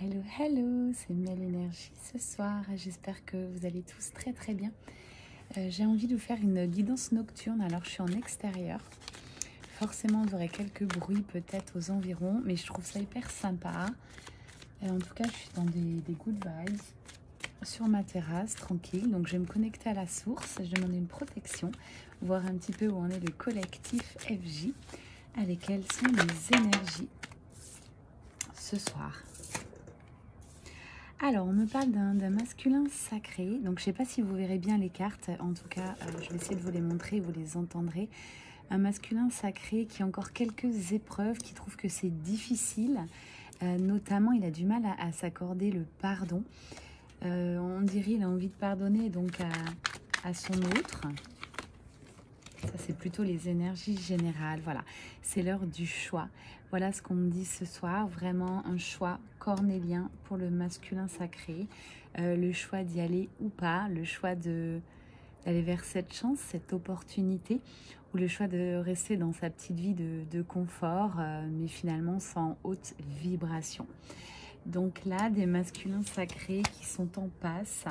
Hello, hello, c'est Mel Énergie ce soir. J'espère que vous allez tous très très bien. J'ai envie de vous faire une guidance nocturne. Alors, je suis en extérieur. Forcément, vous aurez quelques bruits peut-être aux environs, mais je trouve ça hyper sympa. En tout cas, je suis dans des good vibes sur ma terrasse, tranquille. Donc, je vais me connecter à la source. Je demande une protection, voir un petit peu où en est le collectif FJ, avec quelles sont les énergies ce soir. Alors, on me parle d'un masculin sacré. Donc, je ne sais pas si vous verrez bien les cartes. En tout cas, je vais essayer de vous les montrer, vous les entendrez. Un masculin sacré qui a encore quelques épreuves, qui trouve que c'est difficile. Notamment, il a du mal à s'accorder le pardon. On dirait qu'il a envie de pardonner donc à son autre. Ça, c'est plutôt les énergies générales. Voilà, c'est l'heure du choix. Voilà ce qu'on me dit ce soir. Vraiment un choix cornélien pour le masculin sacré. Le choix d'y aller ou pas. Le choix d'aller vers cette chance, cette opportunité. Ou le choix de rester dans sa petite vie de confort, mais finalement sans haute vibration. Donc là, des masculins sacrés qui sont en passe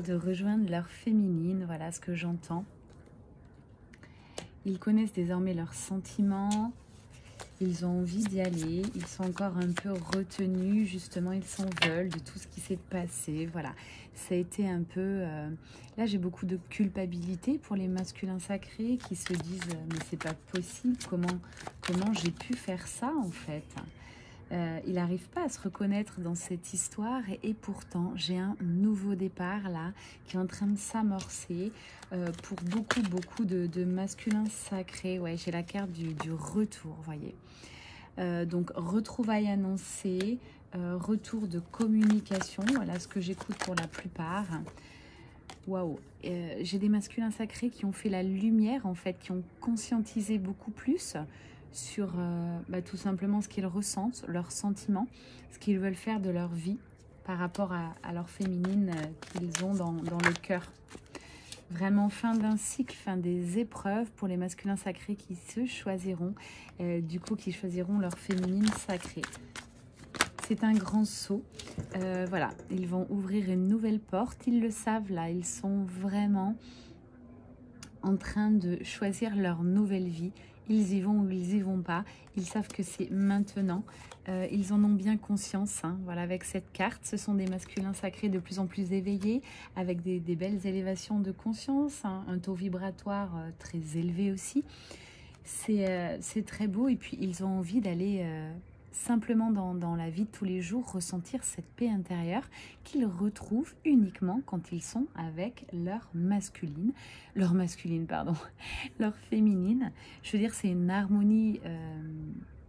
de rejoindre leur féminine. Voilà ce que j'entends. Ils connaissent désormais leurs sentiments, ils ont envie d'y aller, ils sont encore un peu retenus, justement, ils s'en veulent de tout ce qui s'est passé. Voilà, ça a été un peu... Là, j'ai beaucoup de culpabilité pour les masculins sacrés qui se disent « mais c'est pas possible, comment j'ai pu faire ça en fait ?» Il n'arrive pas à se reconnaître dans cette histoire et pourtant j'ai un nouveau départ là qui est en train de s'amorcer pour beaucoup de masculins sacrés. Ouais, j'ai la carte du retour, vous voyez. Donc retrouvailles annoncées, retour de communication, voilà ce que j'écoute pour la plupart. Waouh, j'ai des masculins sacrés qui ont fait la lumière en fait, qui ont conscientisé beaucoup plus sur tout simplement ce qu'ils ressentent, leurs sentiments, ce qu'ils veulent faire de leur vie par rapport à leur féminine qu'ils ont dans le cœur. Vraiment fin d'un cycle, fin des épreuves pour les masculins sacrés qui se choisiront, du coup qui choisiront leur féminine sacrée. C'est un grand saut. Voilà, ils vont ouvrir une nouvelle porte. Ils le savent là, ils sont vraiment en train de choisir leur nouvelle vie. Ils y vont ou ils y vont pas. Ils savent que c'est maintenant. Ils en ont bien conscience. Hein. Voilà, avec cette carte, ce sont des masculins sacrés de plus en plus éveillés, avec des belles élévations de conscience, hein, un taux vibratoire très élevé aussi. C'est très beau et puis ils ont envie d'aller simplement dans la vie de tous les jours ressentir cette paix intérieure qu'ils retrouvent uniquement quand ils sont avec leur féminine. Je veux dire, c'est une harmonie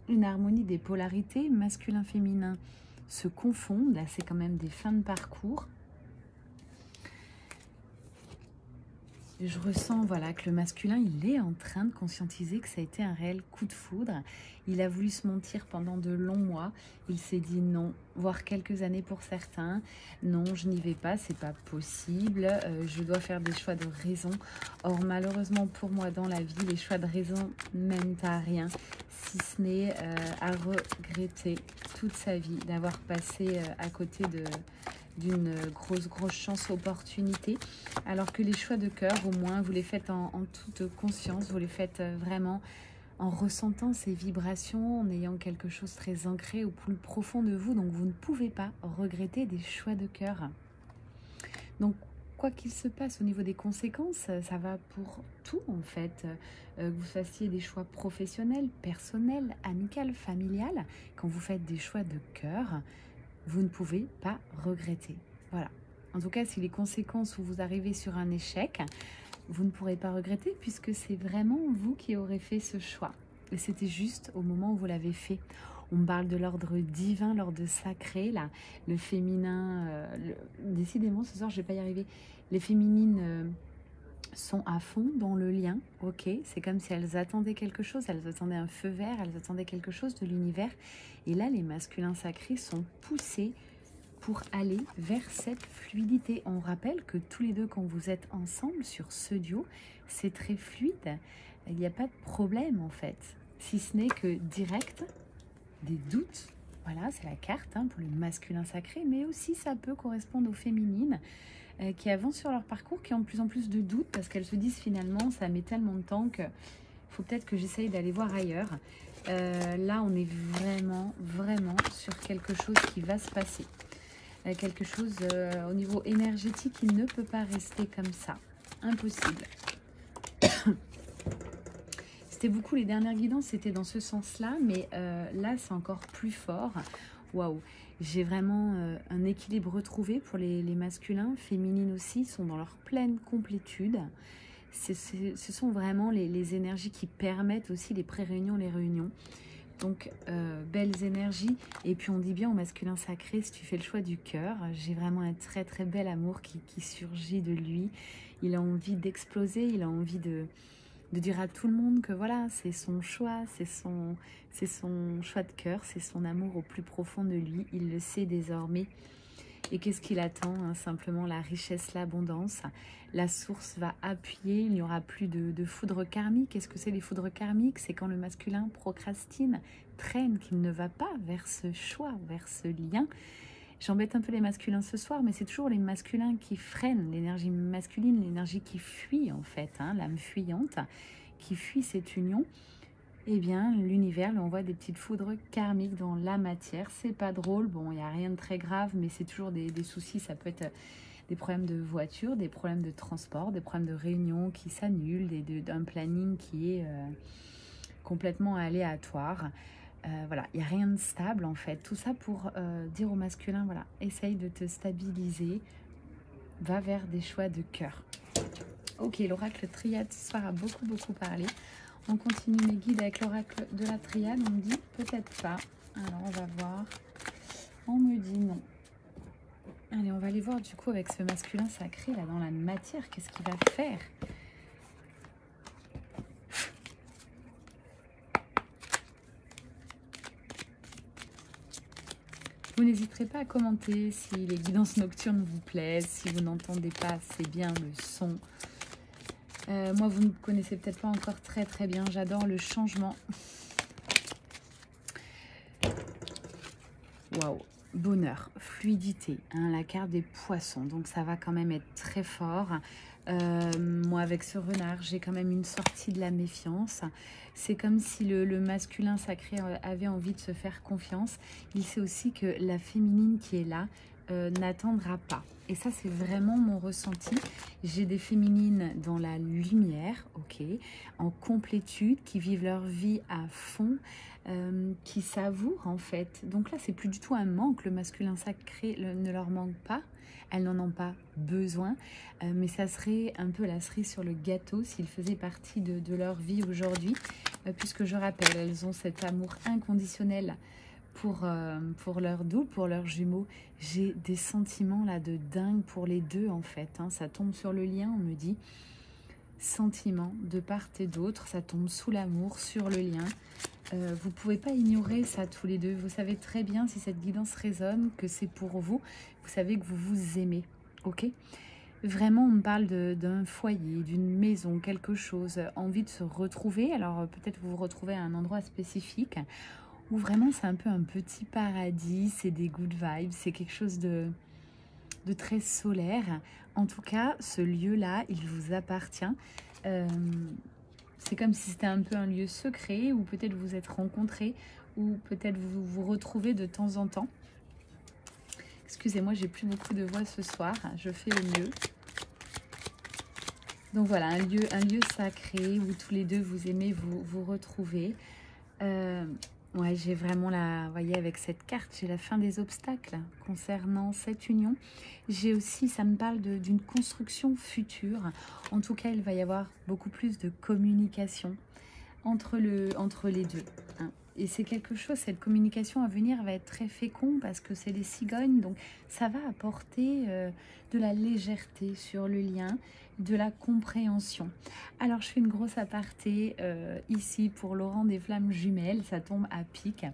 des polarités, masculin-féminin se confondent. Là, c'est quand même des fins de parcours. Je ressens voilà, que le masculin, il est en train de conscientiser que ça a été un réel coup de foudre. Il a voulu se mentir pendant de longs mois. Il s'est dit non, voire quelques années pour certains. Non, je n'y vais pas, c'est pas possible. Je dois faire des choix de raison. Or, malheureusement pour moi, dans la vie, les choix de raison mènent à rien, si ce n'est à regretter toute sa vie d'avoir passé à côté d'une grosse chance, opportunité, alors que les choix de cœur, au moins, vous les faites en toute conscience, vous les faites vraiment en ressentant ces vibrations, en ayant quelque chose très ancré au plus profond de vous, donc vous ne pouvez pas regretter des choix de cœur. Donc, quoi qu'il se passe au niveau des conséquences, ça va pour tout en fait, que vous fassiez des choix professionnels, personnels, amicaux, familiales, quand vous faites des choix de cœur, vous ne pouvez pas regretter. Voilà. En tout cas, si les conséquences où vous arrivez sur un échec, vous ne pourrez pas regretter puisque c'est vraiment vous qui aurez fait ce choix. Et c'était juste au moment où vous l'avez fait. On me parle de l'ordre divin, l'ordre sacré, là, le féminin. Décidément, ce soir, je ne vais pas y arriver. Les féminines sont à fond dans le lien, ok, c'est comme si elles attendaient quelque chose, elles attendaient un feu vert, elles attendaient quelque chose de l'univers, et là les masculins sacrés sont poussés pour aller vers cette fluidité. On rappelle que tous les deux quand vous êtes ensemble sur ce duo, c'est très fluide, il n'y a pas de problème en fait, si ce n'est que direct, des doutes, Voilà, c'est la carte hein, pour le masculin sacré, mais aussi ça peut correspondre aux féminines qui avancent sur leur parcours, qui ont de plus en plus de doutes parce qu'elles se disent finalement ça met tellement de temps que faut peut-être que j'essaye d'aller voir ailleurs. Là, on est vraiment sur quelque chose qui va se passer. Quelque chose au niveau énergétique qui ne peut pas rester comme ça. Impossible. C'était beaucoup, les dernières guidances, c'était dans ce sens-là, mais là, c'est encore plus fort. Waouh! J'ai vraiment un équilibre retrouvé pour les masculins. Féminines aussi, sont dans leur pleine complétude. Ce sont vraiment les énergies qui permettent aussi les pré-réunions, les réunions. Donc, belles énergies. Et puis, on dit bien au masculin sacré, si tu fais le choix du cœur, j'ai vraiment un très bel amour qui surgit de lui. Il a envie d'exploser, il a envie de dire à tout le monde que voilà, c'est son choix, c'est son choix de cœur, c'est son amour au plus profond de lui. Il le sait désormais. Et qu'est-ce qu'il attend hein? Simplement la richesse, l'abondance. La source va appuyer, il n'y aura plus de foudre karmique. Qu'est-ce que c'est les foudres karmiques? C'est quand le masculin procrastine, traîne, qu'il ne va pas vers ce choix, vers ce lien. J'embête un peu les masculins ce soir, mais c'est toujours les masculins qui freinent, l'énergie masculine, l'énergie qui fuit en fait, hein, l'âme fuyante, qui fuit cette union. Eh bien, l'univers lui envoie des petites foudres karmiques dans la matière. C'est pas drôle, bon, il n'y a rien de très grave, mais c'est toujours des soucis. Ça peut être des problèmes de voiture, des problèmes de transport, des problèmes de réunion qui s'annulent, d'un planning qui est complètement aléatoire. Voilà, il n'y a rien de stable en fait. Tout ça pour dire au masculin, voilà, essaye de te stabiliser, va vers des choix de cœur. Ok, l'oracle triade ce soir a beaucoup parlé. On continue mes guides avec l'oracle de la triade. On me dit peut-être pas. Alors on va voir. On me dit non. Allez, on va aller voir du coup avec ce masculin sacré là dans la matière. Qu'est-ce qu'il va faire? Vous n'hésiterez pas à commenter si les guidances nocturnes vous plaisent, si vous n'entendez pas assez bien le son. Moi, vous ne me connaissez peut-être pas encore très bien. J'adore le changement. Waouh! Bonheur, fluidité, hein, la carte des poissons. Donc, ça va quand même être très fort. Moi, avec ce renard, j'ai quand même une sortie de la méfiance. C'est comme si le masculin sacré avait envie de se faire confiance. Il sait aussi que la féminine qui est là n'attendra pas. Et ça, c'est vraiment mon ressenti. J'ai des féminines dans la lumière, ok, en complétude, qui vivent leur vie à fond, qui savourent en fait. Donc là, c'est plus du tout un manque. Le masculin sacré ne leur manque pas. Elles n'en ont pas besoin, mais ça serait un peu la cerise sur le gâteau s'ils faisaient partie de leur vie aujourd'hui, puisque je rappelle, elles ont cet amour inconditionnel pour leur double, pour leurs jumeaux. J'ai des sentiments là de dingue pour les deux en fait, hein. Ça tombe sur le lien, on me dit, sentiments de part et d'autre, ça tombe sous l'amour, sur le lien. Vous ne pouvez pas ignorer ça tous les deux. Vous savez très bien si cette guidance résonne, que c'est pour vous. Vous savez que vous vous aimez, ok? Vraiment, on me parle d'un foyer, d'une maison, quelque chose, envie de se retrouver. Alors peut-être vous vous retrouvez à un endroit spécifique où vraiment c'est un peu un petit paradis, c'est des good vibes, c'est quelque chose de très solaire. En tout cas, ce lieu-là, il vous appartient. C'est comme si c'était un peu un lieu secret où peut-être vous êtes rencontrés ou peut-être vous vous retrouvez de temps en temps. Excusez-moi, j'ai plus beaucoup de voix ce soir, je fais au mieux. Donc voilà, un lieu sacré où tous les deux vous aimez vous retrouver. Ouais, j'ai vraiment vous voyez, avec cette carte, j'ai la fin des obstacles concernant cette union. J'ai aussi, ça me parle d'une construction future. En tout cas, il va y avoir beaucoup plus de communication entre les deux, hein. Et c'est quelque chose, cette communication à venir va être très fécond parce que c'est les cigognes. Donc, ça va apporter de la légèreté sur le lien, de la compréhension. Alors, je fais une grosse aparté ici pour Laurent des Flammes Jumelles. Ça tombe à pic.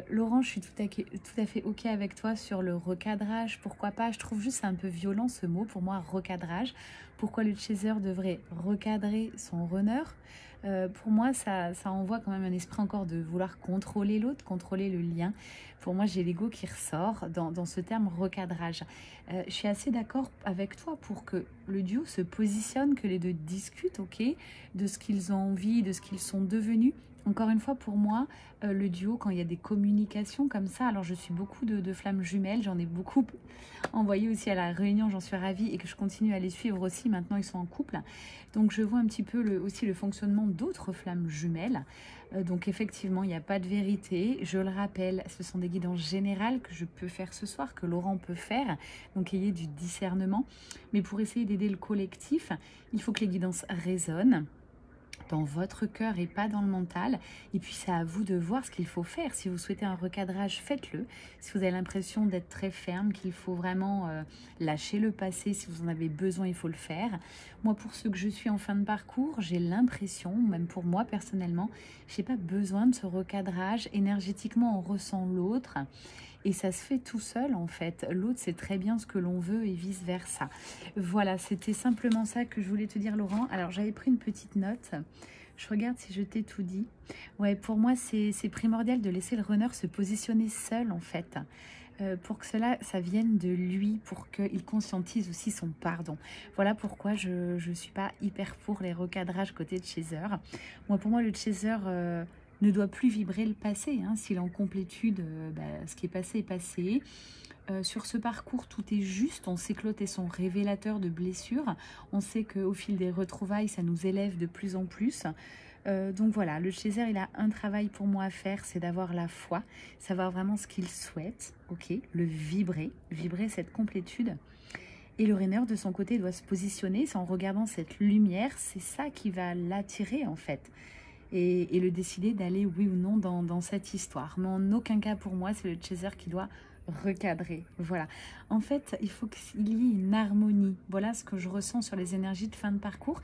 Laurent, je suis tout à fait OK avec toi sur le recadrage. Pourquoi pas? Je trouve juste un peu violent ce mot. Pour moi, recadrage. Pourquoi le chaser devrait recadrer son runner? Pour moi, ça envoie quand même un esprit encore de vouloir contrôler l'autre, contrôler le lien. Pour moi, j'ai l'ego qui ressort dans ce terme recadrage. Je suis assez d'accord avec toi pour que le duo se positionne, que les deux discutent, ok, de ce qu'ils ont envie, de ce qu'ils sont devenus. Encore une fois, pour moi, le duo, quand il y a des communications comme ça, alors je suis beaucoup de flammes jumelles, j'en ai beaucoup envoyé aussi à la réunion, j'en suis ravie, et que je continue à les suivre aussi, maintenant ils sont en couple. Donc je vois un petit peu aussi le fonctionnement d'autres flammes jumelles. Donc effectivement, il n'y a pas de vérité. Je le rappelle, ce sont des guidances générales que je peux faire ce soir, que Laurent peut faire. Donc ayez du discernement. Mais pour essayer d'aider le collectif, il faut que les guidances résonnent dans votre cœur et pas dans le mental. Et puis c'est à vous de voir ce qu'il faut faire. Si vous souhaitez un recadrage, faites-le. Si vous avez l'impression d'être très ferme, qu'il faut vraiment lâcher le passé, si vous en avez besoin, il faut le faire. Moi, pour ce que je suis en fin de parcours, j'ai l'impression, même pour moi personnellement, je n'ai pas besoin de ce recadrage. Énergétiquement, on ressent l'autre. Et ça se fait tout seul en fait. L'autre sait très bien ce que l'on veut et vice versa. Voilà, c'était simplement ça que je voulais te dire, Laurent. Alors j'avais pris une petite note. Je regarde si je t'ai tout dit. Ouais, pour moi c'est primordial de laisser le runner se positionner seul en fait. Pour que ça vienne de lui, pour qu'il conscientise aussi son pardon. Voilà pourquoi je ne suis pas hyper pour les recadrages côté de chaser. Pour moi, le chaser ne doit plus vibrer le passé. Hein. S'il est en complétude, ce qui est passé est passé. Sur ce parcours, tout est juste. On sait que l'autre est son révélateur de blessures. On sait qu'au fil des retrouvailles, ça nous élève de plus en plus. Donc voilà, le chaser, il a un travail pour moi à faire, c'est d'avoir la foi, savoir vraiment ce qu'il souhaite, ok, le vibrer cette complétude. Et le runner, de son côté, doit se positionner en regardant cette lumière. C'est ça qui va l'attirer, en fait. Et le décider d'aller, oui ou non, dans cette histoire. Mais en aucun cas, pour moi, c'est le chaser qui doit recadrer. Voilà. En fait, il faut qu'il y ait une harmonie. Voilà ce que je ressens sur les énergies de fin de parcours.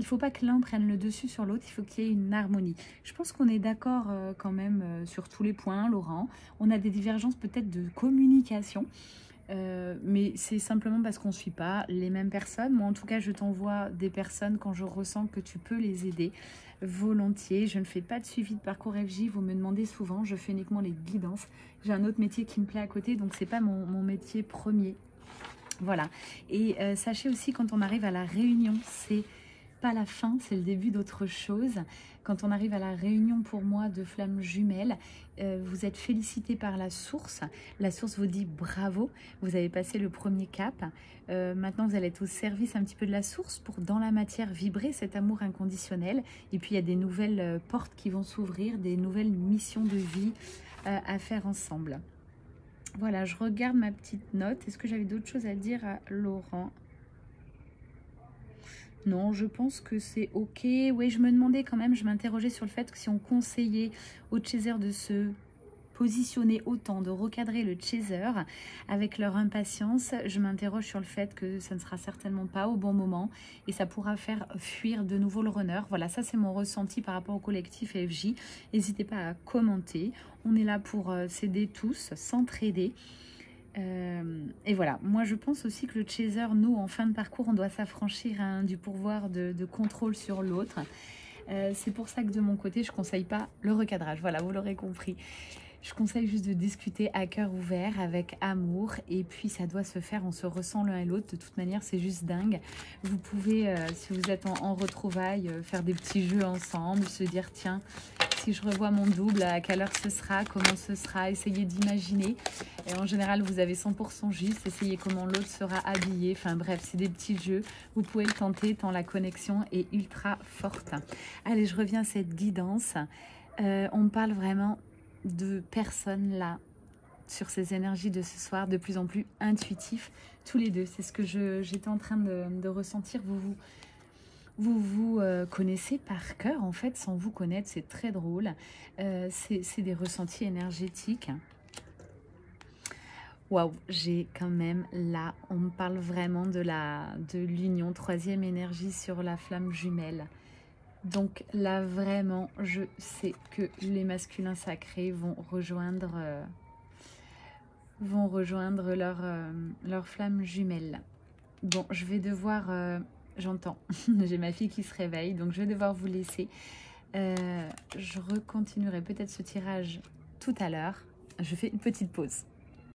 Il ne faut pas que l'un prenne le dessus sur l'autre, il faut qu'il y ait une harmonie. Je pense qu'on est d'accord quand même sur tous les points, Laurent. On a des divergences peut-être de communication, mais c'est simplement parce qu'on ne suit pas les mêmes personnes. Moi, en tout cas, je t'envoie des personnes quand je ressens que tu peux les aider volontiers. Je ne fais pas de suivi de parcours FJ, vous me demandez souvent, je fais uniquement les guidances. J'ai un autre métier qui me plaît à côté, donc c'est pas mon métier premier. Voilà. Et sachez aussi, quand on arrive à la réunion, c'est pas la fin, c'est le début d'autre chose. Quand on arrive à la réunion, pour moi, de flammes jumelles, vous êtes félicité par la source. La source vous dit bravo, vous avez passé le premier cap. Maintenant, vous allez être au service un petit peu de la source pour, dans la matière, vibrer cet amour inconditionnel. Et puis, il y a des nouvelles portes qui vont s'ouvrir, des nouvelles missions de vie à faire ensemble. Voilà, je regarde ma petite note. Est-ce que j'avais d'autres choses à dire à Laurent ? Non, je pense que c'est ok. Oui, je me demandais quand même, je m'interrogeais sur le fait que si on conseillait aux chasers de se positionner autant, de recadrer le chaser avec leur impatience, je m'interroge sur le fait que ça ne sera certainement pas au bon moment et ça pourra faire fuir de nouveau le runner. Voilà, ça c'est mon ressenti par rapport au collectif FJ. N'hésitez pas à commenter. On est là pour s'aider tous, s'entraider. Et voilà, moi je pense aussi que le chaser, nous en fin de parcours, on doit s'affranchir du pouvoir de contrôle sur l'autre. C'est pour ça que de mon côté, je ne conseille pas le recadrage. Voilà, vous l'aurez compris. Je conseille juste de discuter à cœur ouvert, avec amour. Et puis, ça doit se faire, on se ressent l'un et l'autre. De toute manière, c'est juste dingue. Vous pouvez, si vous êtes en retrouvailles, faire des petits jeux ensemble, se dire, tiens, si je revois mon double, à quelle heure ce sera, comment ce sera, essayez d'imaginer. Et en général, vous avez 100% juste, essayez comment l'autre sera habillé. Enfin bref, c'est des petits jeux. Vous pouvez le tenter tant la connexion est ultra forte. Allez, je reviens à cette guidance. On parle vraiment de personnes là, sur ces énergies de ce soir, de plus en plus intuitifs, tous les deux. C'est ce que j'étais en train de ressentir. Vous connaissez par cœur, en fait, sans vous connaître, c'est très drôle. C'est des ressentis énergétiques. Waouh, j'ai quand même là, on me parle vraiment de l'union, troisième énergie sur la flamme jumelle. Donc là, vraiment, je sais que les masculins sacrés vont rejoindre leur flamme jumelle. Bon, je vais devoir j'entends. J'ai ma fille qui se réveille, donc je vais devoir vous laisser. Je recontinuerai peut-être ce tirage tout à l'heure. Je fais une petite pause.